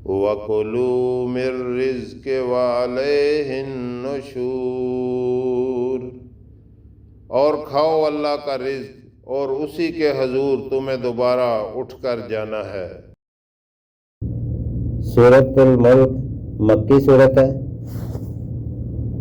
وَكُلُوا مِن رِّزْقِ وَعَلَيْهِ النُّشُورُ، اور کھاؤ اللہ کا رزق اور اسی کے حضور تمہیں دوبارہ اٹھ کر جانا ہے۔ سورۃ الملک مکی صورت ہے،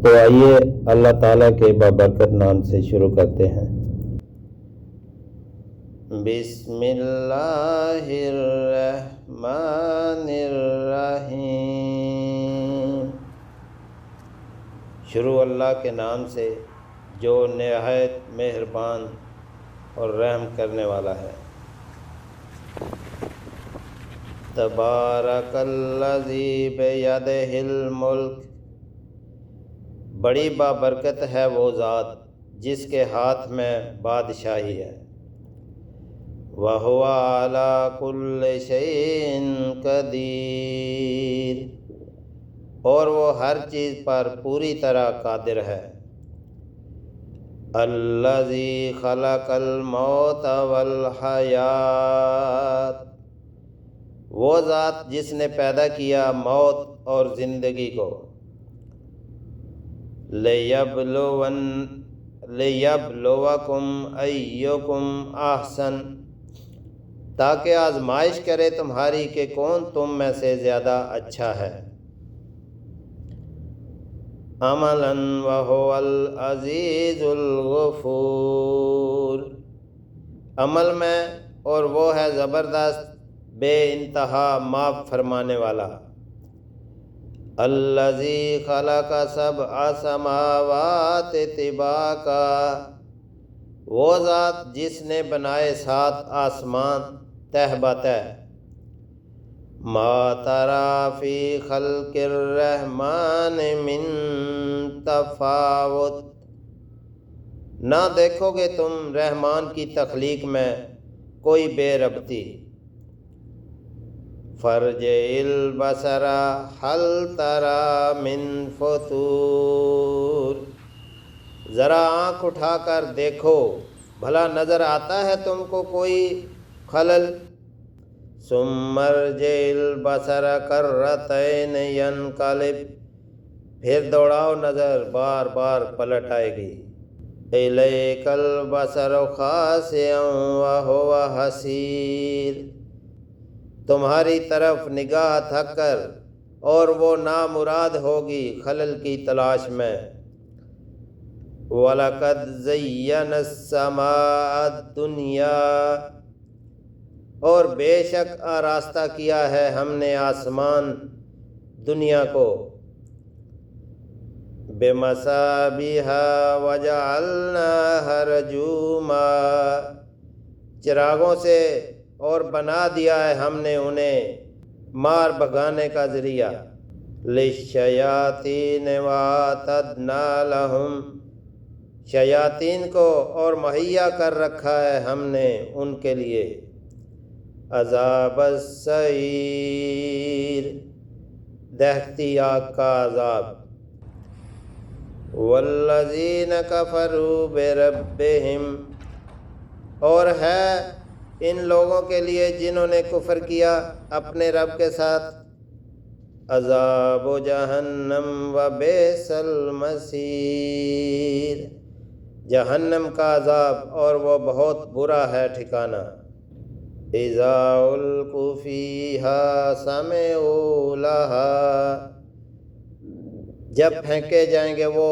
تو آئیے اللہ تعالیٰ کے بابرکت نام سے شروع کرتے ہیں۔ بسم اللہ الرحمن الرحیم، شروع اللہ کے نام سے جو نہایت مہربان اور رحم کرنے والا ہے۔ تبارک الذی بیدہ الملک، بڑی بابرکت ہے وہ ذات جس کے ہاتھ میں بادشاہی ہے۔ وَهُوَ عَلَى كُلِّ شَيْءٍ قَدِيرٌ، اور وہ ہر چیز پر پوری طرح قادر ہے۔ الَّذِي خَلَقَ الْمَوْتَ وَالْحَيَاةَ، وہ ذات جس نے پیدا کیا موت اور زندگی کو۔ لِيَبْلُوَكُمْ أَيُّكُمْ أَحْسَنُ، تاکہ آزمائش کرے تمہاری کہ کون تم میں سے زیادہ اچھا ہے۔ عَمَلًا وَهُوَ الْعَزِيزُ الْغَفُورُ، عمل میں اور وہ ہے زبردست بے انتہا معاف فرمانے والا۔ الَّذِي خَلَقَ سَبْعَ سَمَاوَاتٍ طِبَاقًا، وہ ذات جس نے بنائے 7 آسمان تہ بتہ۔ مَا تَرَى فِي خَلْقِ الرَّحْمَٰنِ مِن تَفَاوُتٍ، نہ دیکھو گے تم رحمان کی تخلیق میں کوئی بے ربطی۔ فَارْجِعِ الْبَصَرَ هَلْ تَرَىٰ مِن فُطُورٍ، ذرا آنکھ اٹھا کر دیکھو بھلا نظر آتا ہے تم کو کوئی خلل۔ ثُمَّ ارْجِعِ الْبَصَرَ كَرَّتَيْنِ يَنقَلِبْ، پھر دوڑاؤ نظر بار بار پلٹ آئے گی۔ إِلَيْكَ الْبَصَرُ خَاسِئًا وَهُوَ حَسِيرٌ، تمہاری طرف نگاہ تھک کر اور وہ نامراد ہوگی خلل کی تلاش میں۔ وَلَقَدْ زَيَّنَا السَّمَاءَ الدُّنْيَا، اور بے شک آراستہ کیا ہے ہم نے آسمان دنیا کو۔ بِمَصَابِیحَ وَجَعَلْنَاهَا رُجُومًا، چراغوں سے، اور بنا دیا ہے ہم نے انہیں مار بھگانے کا ذریعہ۔ لِلشَّیَاطِینِ وَأَعْتَدْنَا لَهُمْ، شیاطین کو اور مہیا کر رکھا ہے ہم نے ان کے لیے عذاب السعیر، دہتی آگ کا عذاب۔ والذین کفروا بربہم، اور ہے ان لوگوں کے لیے جنہوں نے کفر کیا اپنے رب کے ساتھ، عذاب جہنم وبئس المصیر، جہنم کا عذاب اور وہ بہت برا ہے ٹھکانہ۔ اذا القوا فیہا سمعوا لہا، جب پھینکے جائیں گے وہ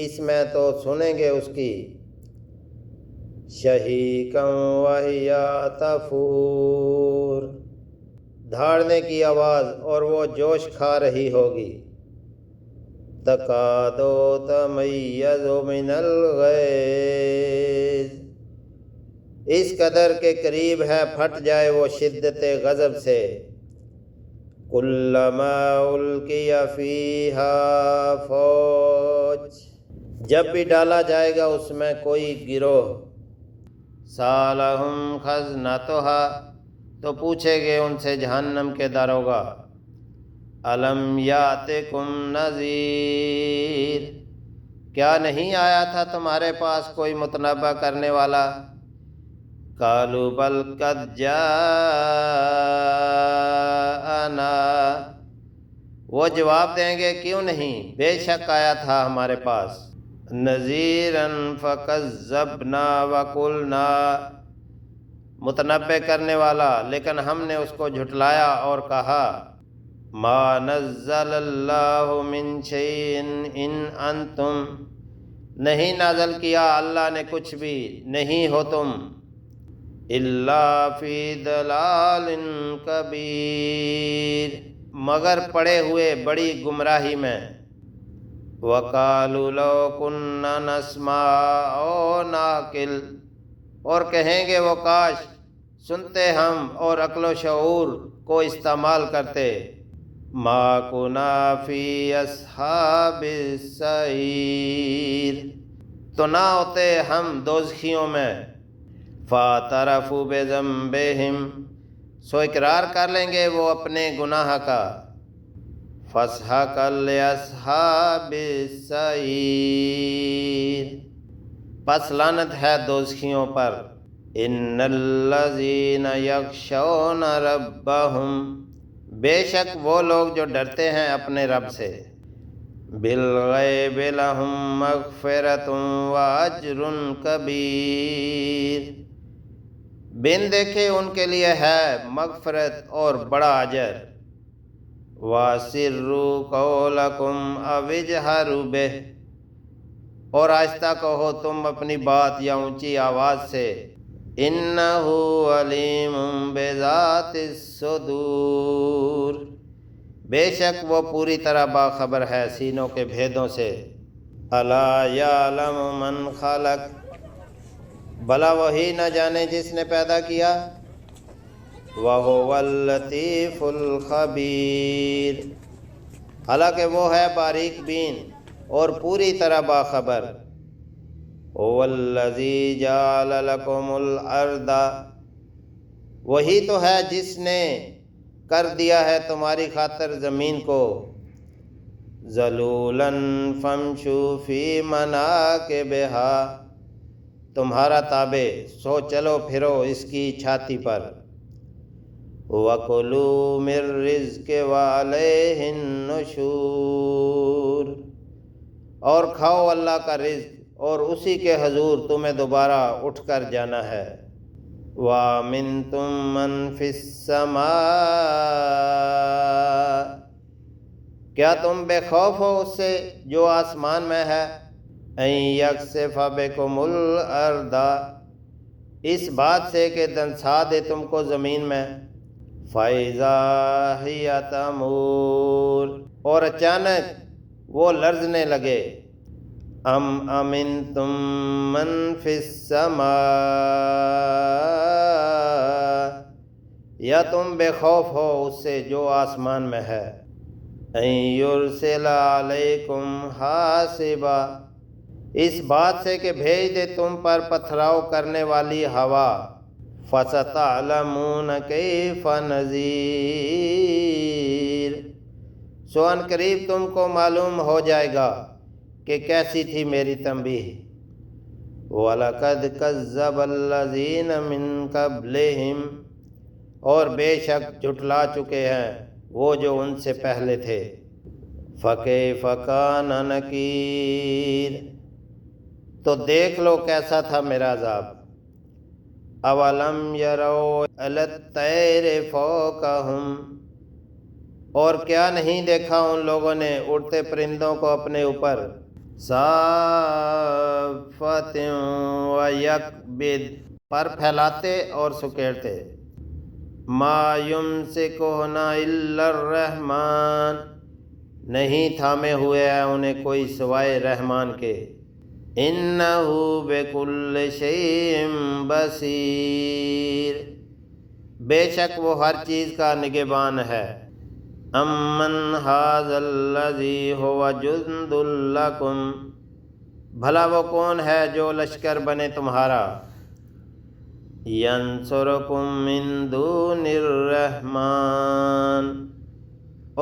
اس میں تو سنیں گے اس کی شہیقا وہی تفور، دھاڑنے کی آواز اور وہ جوش کھا رہی ہوگی۔ تکاد تمیز من الغیظ، اس قدر کے قریب ہے پھٹ جائے وہ شدت غضب سے۔ کلما القی فیہا فوج، جب بھی ڈالا جائے گا اس میں کوئی گروہ، سالہم خزنتہا، تو پوچھے گے ان سے جہنم کے داروغہ، الم یاتکم نذیر، کیا نہیں آیا تھا تمہارے پاس کوئی متنبہ کرنے والا؟ قالوا بل قد جاءنا جاءنا، وہ جواب دیں گے کیوں نہیں، بے شک آیا تھا ہمارے پاس، نذیرا فکذبنا وقلنا، متنبع کرنے والا، لیکن ہم نے اس کو جھٹلایا اور کہا ما نزل اللہ من شیء ان انتم، نہیں نازل کیا اللہ نے کچھ بھی، نہیں ہو تم، الا فی ضلال کبیر، مگر پڑے ہوئے بڑی گمراہی میں، وقالوا لو كنا نسمع او ناقل، اور کہیں گے وہ کاش سنتے ہم اور عقل و شعور کو استعمال کرتے، ما کنا فی اصحاب السعیر، تو نہ ہوتے ہم دوزخیوں میں، فاعترفوا بذنبہم، سو اقرار کر لیں گے وہ اپنے گناہ کا، فسحقا لاصحاب السعیر، پس لعنت ہے دوزخیوں پر، ان الذین یخشون ربہم، بے شک وہ لوگ جو ڈرتے ہیں اپنے رب سے، بالغیب لہم مغفرۃ واجر کبیر، بن دیکھے ان کے لیے ہے مغفرت اور بڑا اجر، واسروا قولکم او اجہروا بہ، اور آہستہ کہو تم اپنی بات یا اونچی آواز سے، انہ علیم بذات الصدور، بے شک وہ پوری طرح باخبر ہے سینوں کے بھیدوں سے، الا یعلم من خلق، بھلا وہی نہ جانے جس نے پیدا کیا، وَهُوَ اللطیف الخبیر، حالانکہ وہ ہے باریک بین اور پوری طرح باخبر، هُوَ الَّذِي جَعَلَ لَكُمُ الْأَرْضَ، وہی تو ہے جس نے کر دیا ہے تمہاری خاطر زمین کو، ذَلُولًا فَامْشُوا فِي مَنَاكِبِهَا، تمہارا تابع، سو چلو پھرو اس کی چھاتی پر، وَكُلُوا مِن رِّزْقِهِ وَعَلَيْهِ النُّشُورُ، اور کھاؤ اللہ کا رزق اور اسی کے حضور تمہیں دوبارہ اٹھ کر جانا ہے، وَأَمِنْتُم مَّن فِي السَّمَاءِ، کیا تم بے خوف ہو اس سے جو آسمان میں ہے، أَن يَخْسِفَ بِكُمُ الْأَرْضَ، اس بات سے کہ دنسا دے تم کو زمین میں، فَإِذَا هِيَ تَمُورُ، اور اچانک وہ لرزنے لگے، ام امنتم من فی السماء، یا تم بے خوف ہو اس سے جو آسمان میں ہے، ان یرسل علیکم حاصبا، اس بات سے کہ بھیج دے تم پر پتھراؤ کرنے والی ہوا، فَسَتَعْلَمُونَ كَيْفَ نَذِيرٌ، سو ان قریب تم کو معلوم ہو جائے گا کہ کیسی تھی میری تنبیہ، وَلَقَدْ كَذَّبَ الَّذِينَ مِن قَبْلِهِمْ، اور بے شک جھٹلا چکے ہیں وہ جو ان سے پہلے تھے، فَكَيْفَ كَانَ نَكِيرٌ، تو دیکھ لو کیسا تھا میرا عذاب، اَوَلَمْ يَرَوْا إِلَى الطَّيْرِ فَوْقَهُمْ، اور کیا نہیں دیکھا ان لوگوں نے اڑتے پرندوں کو اپنے اوپر، صَافَّاتٍ وَيَقْبِضْ، پر پھیلاتے اور سکیڑتے، مَا يُمْسِكُهُنَّ إِلَّا الرَّحْمَنُ، نہیں تھامے ہوئے ہیں انہیں کوئی سوائے رحمان کے، إِنَّهُ بِكُلِّ شَيْءٍ بَصِيرٌ، بے شک وہ ہر چیز کا نگہبان ہے، امن هَذَا الَّذِي هُوَ جُندٌ لَكُمْ، بھلا وہ کون ہے جو لشکر بنے تمہارا، يَنصُرُكُم مِّن دُونِ الرَّحْمَنِ،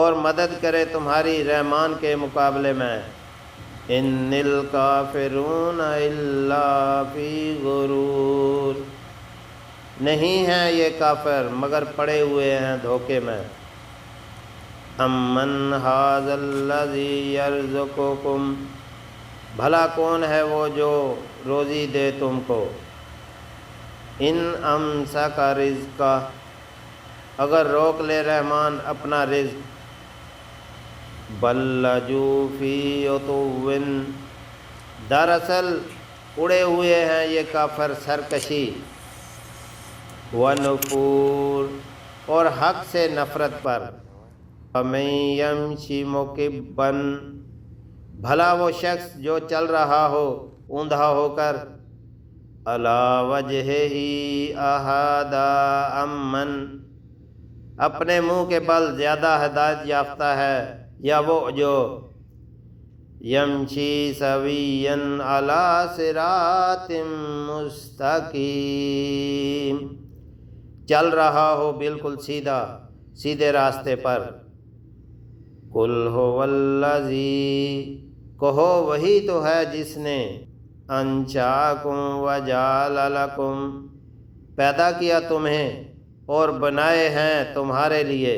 اور مدد کرے تمہاری رحمان کے مقابلے میں، إِنِ الْكَافِرُونَ إِلَّا فِي غُرُورٍ، نہیں ہیں یہ کافر مگر پڑے ہوئے ہیں دھوکے میں، امن ھذا الذی یرزقکم، بھلا کون ہے وہ جو روزی دے تم کو، ان امسک رزقہ، اگر روک لے رحمان اپنا رزق، بل لجوا فی عتو، دراصل اڑے ہوئے ہیں یہ کافر سرکشی، ونفور، اور حق سے نفرت پر، فمن یمشی مکبا، بھلا وہ شخص جو چل رہا ہو اوندھا ہو کر، علی وجہہ اہدی امن، اپنے منہ کے بل زیادہ ہدایت یافتہ ہے یا وہ جو یمشی سویا علی صراط مستقیم، چل رہا ہو بالکل سیدھے راستے پر، قل ھو الذی، کہو وہی تو ہے جس نے انشأکم وجعل لکم، پیدا کیا تمہیں اور بنائے ہیں تمہارے لیے،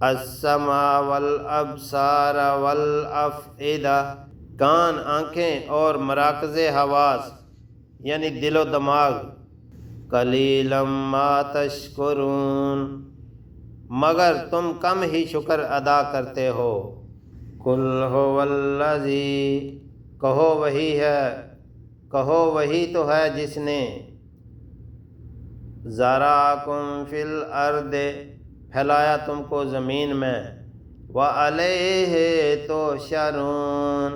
السمع والابصار والافئدہ، کان، آنکھیں اور مراکز حواس یعنی دل و دماغ، قلیلا ما تشکرون، مگر تم کم ہی شکر ادا کرتے ہو، قل ھو الذی، کہو وہی تو ہے جس نے ذرأکم فی الارض، پھیلایا تم کو زمین میں، وَعَلَیہِ تُحْشَرُونَ،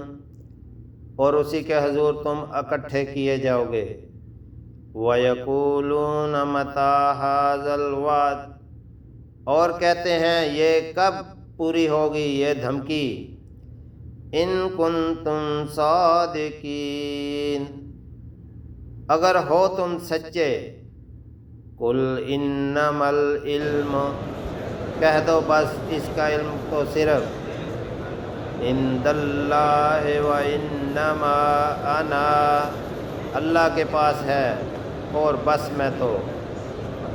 اور اسی کے حضور تم اکٹھے کیے جاؤ گے، وَیَقُولُونَ مَتَىٰ هَٰذَا الْوَعْدُ، اور کہتے ہیں یہ کب پوری ہوگی یہ دھمکی، ان کنتم صادقین، اگر ہو تم سچے، قل انما العلم، کہہ دو بس اس کا علم تو صرف عند اللہ وانما انا، اللہ کے پاس ہے اور بس میں تو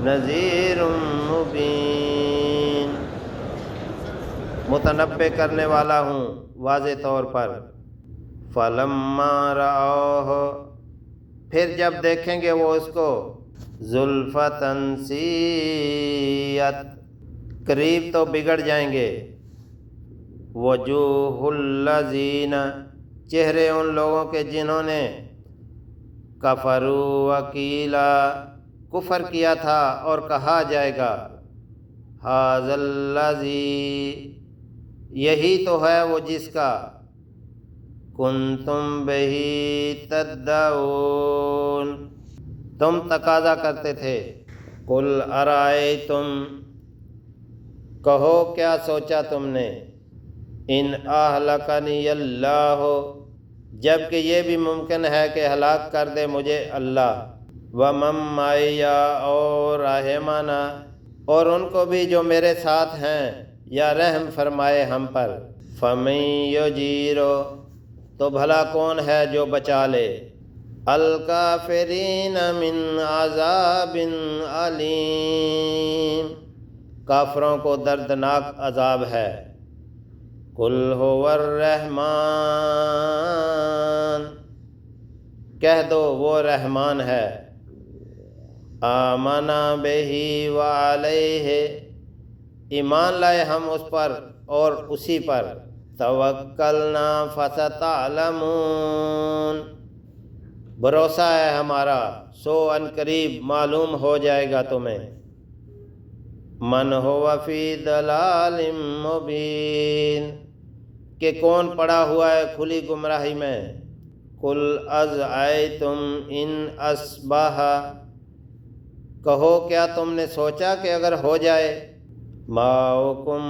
نذیر مبین، متنبع کرنے والا ہوں واضح طور پر، فلما رأوہ، پھر جب دیکھیں گے وہ اس کو، زلفۃ سیئت، قریب تو بگڑ جائیں گے، وجوہ الذین، چہرے ان لوگوں کے جنہوں نے کفروا وکیلا، کفر کیا تھا اور کہا جائے گا، ھذا الذی، یہی تو ہے وہ جس کا کنتم بہ تدعون، تم تقاضا کرتے تھے، قل ارأیتم، کہو کیا سوچا تم نے، ان اہلکنی اللہ، جبکہ یہ بھی ممکن ہے کہ ہلاک کر دے مجھے اللہ، ومن معی، اور رحمنا، اور ان کو بھی جو میرے ساتھ ہیں یا رحم فرمائے ہم پر، فمن یجیر، تو بھلا کون ہے جو بچا لے، الکافرین من عذاب علیم، کافروں کو دردناک عذاب ہے، قل ھو الرحمن، کہہ دو وہ رحمان ہے، آمنا بہ وعلیہ، ایمان لائے ہم اس پر اور اسی پر، توکلنا فستعلمون، بھروسہ ہے ہمارا سو ان قریب معلوم ہو جائے گا تمہیں، من ہوا فی ضلال مبین، کہ کون پڑا ہوا ہے کھلی گمراہی میں، قل ازعیتم ان اصبح، کہو کیا تم نے سوچا کہ اگر ہو جائے، ماؤکم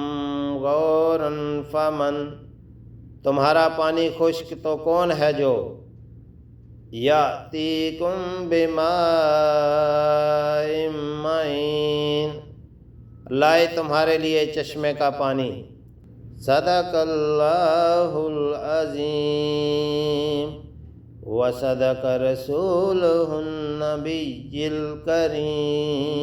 غورا فمن، تمہارا پانی خشک تو کون ہے جو، یاتیکم بماء معین، لائے تمہارے لیے چشمے کا پانی، صدق اللہ العظیم وصدق رسولہ النبی الکریم۔